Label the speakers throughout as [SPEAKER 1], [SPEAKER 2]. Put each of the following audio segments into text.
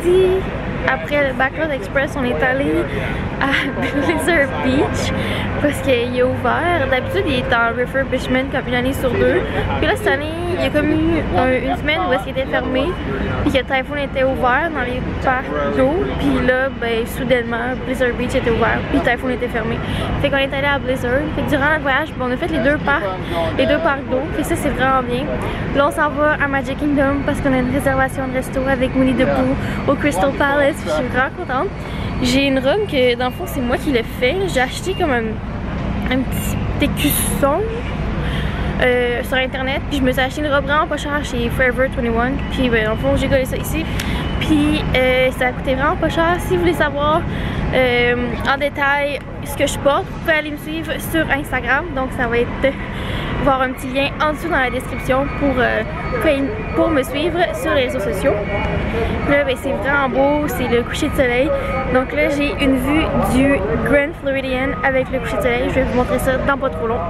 [SPEAKER 1] samedi, après le Backlot Express, on est allé à Blizzard Beach parce qu'il est ouvert. D'habitude, il est en refurbishment comme une année sur deux. Puis là, cette année, il y a comme eu une semaine où est-ce qu'il était fermé, puis que Typhoon était ouvert dans les parcs d'eau. Puis là, ben, soudainement, Blizzard Beach était ouvert, puis Typhoon était fermé. Fait qu'on est allé à Blizzard. Fait que durant notre voyage, ben, on a fait les deux parcs d'eau. Fait que ça, c'est vraiment bien. Là, on s'en va à Magic Kingdom parce qu'on a une réservation de resto avec Winnie the Pooh au Crystal Palace. Je suis vraiment contente. J'ai une robe que dans le fond c'est moi qui l'ai fait. J'ai acheté comme un petit écusson sur internet. Puis je me suis acheté une robe vraiment pas chère chez Forever 21. Puis ben, dans le fond j'ai collé ça ici. Puis ça a coûté vraiment pas cher. Si vous voulez savoir en détail ce que je porte, vous pouvez aller me suivre sur Instagram. Donc ça va être voir un petit lien en dessous dans la description pour me suivre sur les réseaux sociaux. Là ben, c'est vraiment beau, c'est le coucher de soleil. Donc là j'ai une vue du Grand Floridian avec le coucher de soleil. Je vais vous montrer ça dans pas trop long.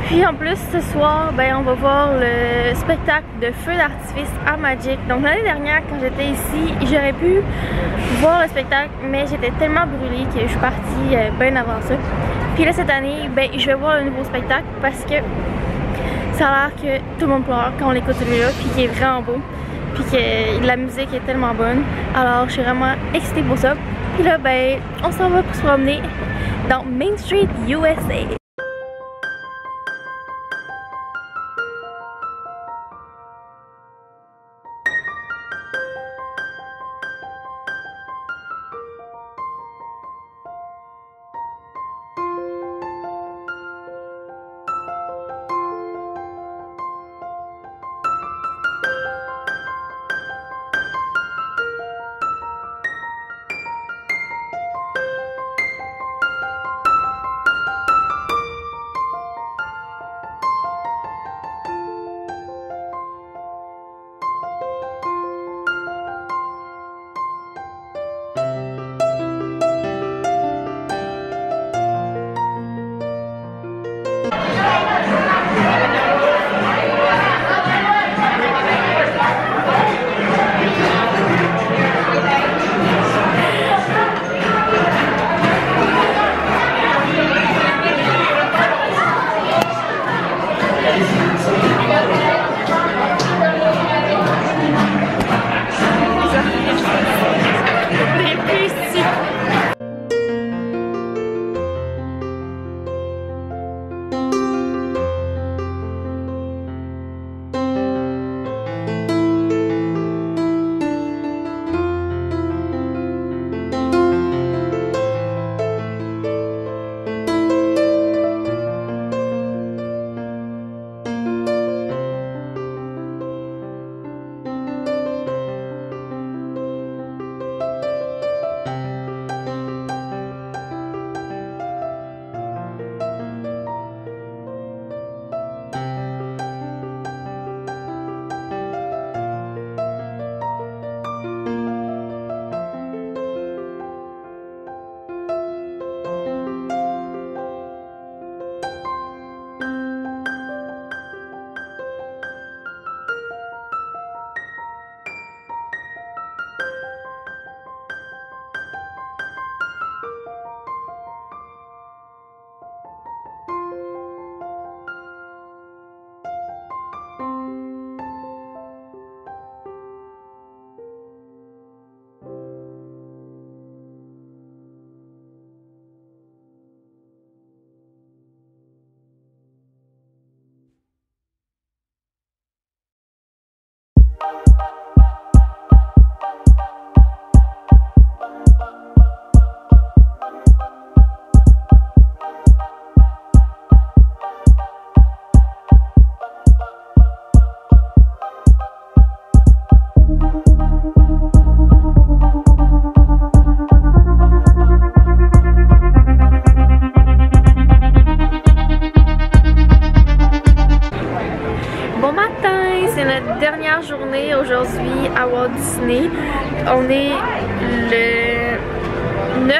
[SPEAKER 1] Puis en plus ce soir, ben, on va voir le spectacle de feu d'artifice à Magic. Donc l'année dernière quand j'étais ici, j'aurais pu voir le spectacle, mais j'étais tellement brûlée que je suis partie bien avant ça. Puis là cette année, ben, je vais voir le nouveau spectacle parce que ça a l'air que tout le monde pleure quand on l'écoute celui-là, puis qu'il est vraiment beau, puis que la musique est tellement bonne. Alors je suis vraiment excitée pour ça. Puis là ben, on s'en va pour se promener dans Main Street USA.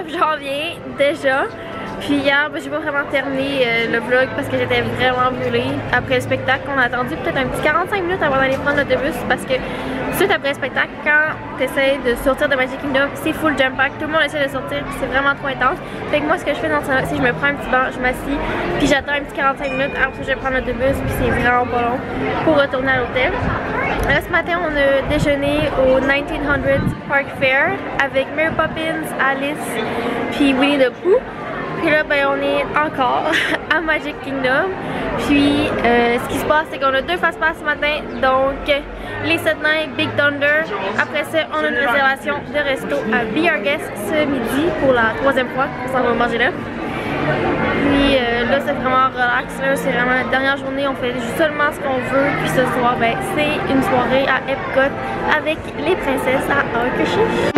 [SPEAKER 1] 9 janvier déjà. Puis hier, ben, j'ai pas vraiment terminé le vlog parce que j'étais vraiment brûlée. Après le spectacle, on a attendu peut-être un petit 45 minutes avant d'aller prendre l'autobus parce que suite après le spectacle, quand tu essaies de sortir de Magic Kingdom, c'est full jump pack, tout le monde essaie de sortir, puis c'est vraiment trop intense. Fait que moi, ce que je fais dans ce temps-là, c'est que je me prends un petit banc, je m'assis, puis j'attends un petit 45 minutes, après je vais prendre l'autobus, puis c'est vraiment pas long pour retourner à l'hôtel. Là, ce matin, on a déjeuné au 1900 Park Fair avec Mary Poppins, Alice, puis Winnie the Pooh. Puis là, ben, on est encore à Magic Kingdom. Puis, ce qui se passe, c'est qu'on a 2 fast-pass ce matin. Donc, les 7 nains, Big Thunder. Après ça, on a une réservation de resto à Be Our Guest ce midi pour la 3e fois qu'on s'en va manger là. Puis là, c'est vraiment relax. C'est vraiment la dernière journée. On fait seulement ce qu'on veut. Puis ce soir, ben, c'est une soirée à Epcot avec les princesses à Akershus.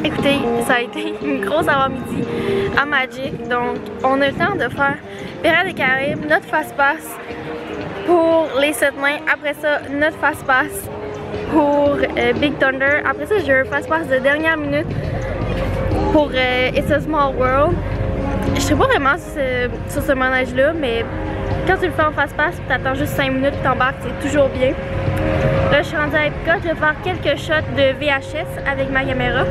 [SPEAKER 1] Écoutez, ça a été une grosse avant-midi à Magic, donc on a le temps de faire Pirates des Caraïbes, notre fast-pass pour les 7 nains, après ça notre fast-pass pour Big Thunder, après ça j'ai un fast-pass de dernière minute pour It's a Small World. Je sais pas vraiment sur ce manège-là, mais quand tu le fais en fast-pass, tu attends juste 5 minutes, tu t'embarques, c'est toujours bien. Là, je suis rendue à Epcot, je vais faire quelques shots de VHS avec ma caméra.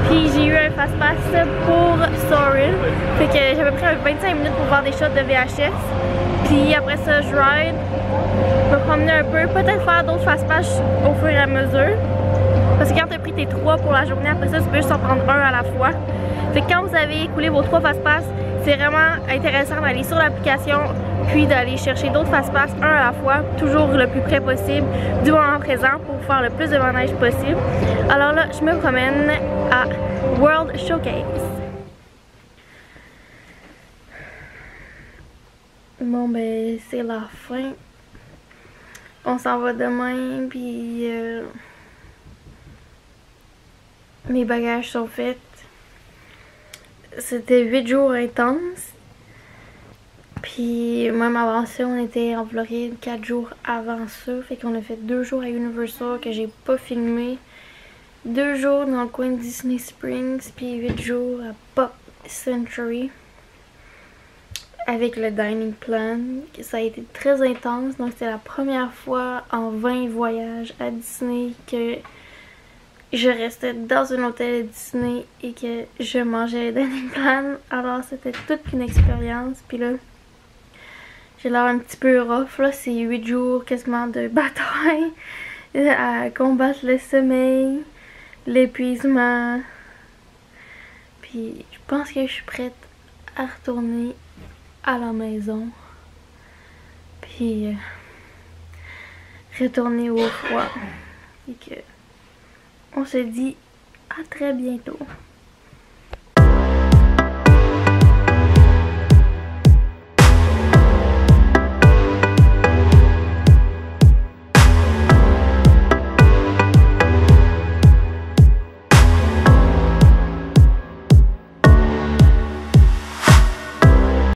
[SPEAKER 1] Puis j'ai eu un fast-pass pour Soarin', fait que j'avais pris 25 minutes pour faire des shots de VHS. Puis après ça, je ride, je vais promener un peu, peut-être faire d'autres fast-pass au fur et à mesure. Parce que quand tu as pris tes 3 pour la journée, après ça, tu peux juste en prendre un à la fois. Fait que quand vous avez écoulé vos 3 fast-pass, c'est vraiment intéressant d'aller sur l'application puis d'aller chercher d'autres fast-pass un à la fois, toujours le plus près possible du moment présent pour faire le plus de manèges possible. Alors là, je me promène à World Showcase. Bon ben, c'est la fin. On s'en va demain, puis mes bagages sont faits. C'était 8 jours intenses. Puis même avant ça, on était en Floride 4 jours avant ça. Fait qu'on a fait 2 jours à Universal que j'ai pas filmé. 2 jours dans le coin de Disney Springs. Puis 8 jours à Pop Century. avec le dining plan. Ça a été très intense, donc c'était la première fois en 20 voyages à Disney que je restais dans un hôtel à Disney et que je mangeais le dining plan. Alors c'était toute une expérience. Puis là, j'ai l'air un petit peu rough là, c'est 8 jours quasiment de bataille à combattre le sommeil, l'épuisement. Puis je pense que je suis prête à retourner à la maison. Puis retourner au froid. Et que on se dit à très bientôt.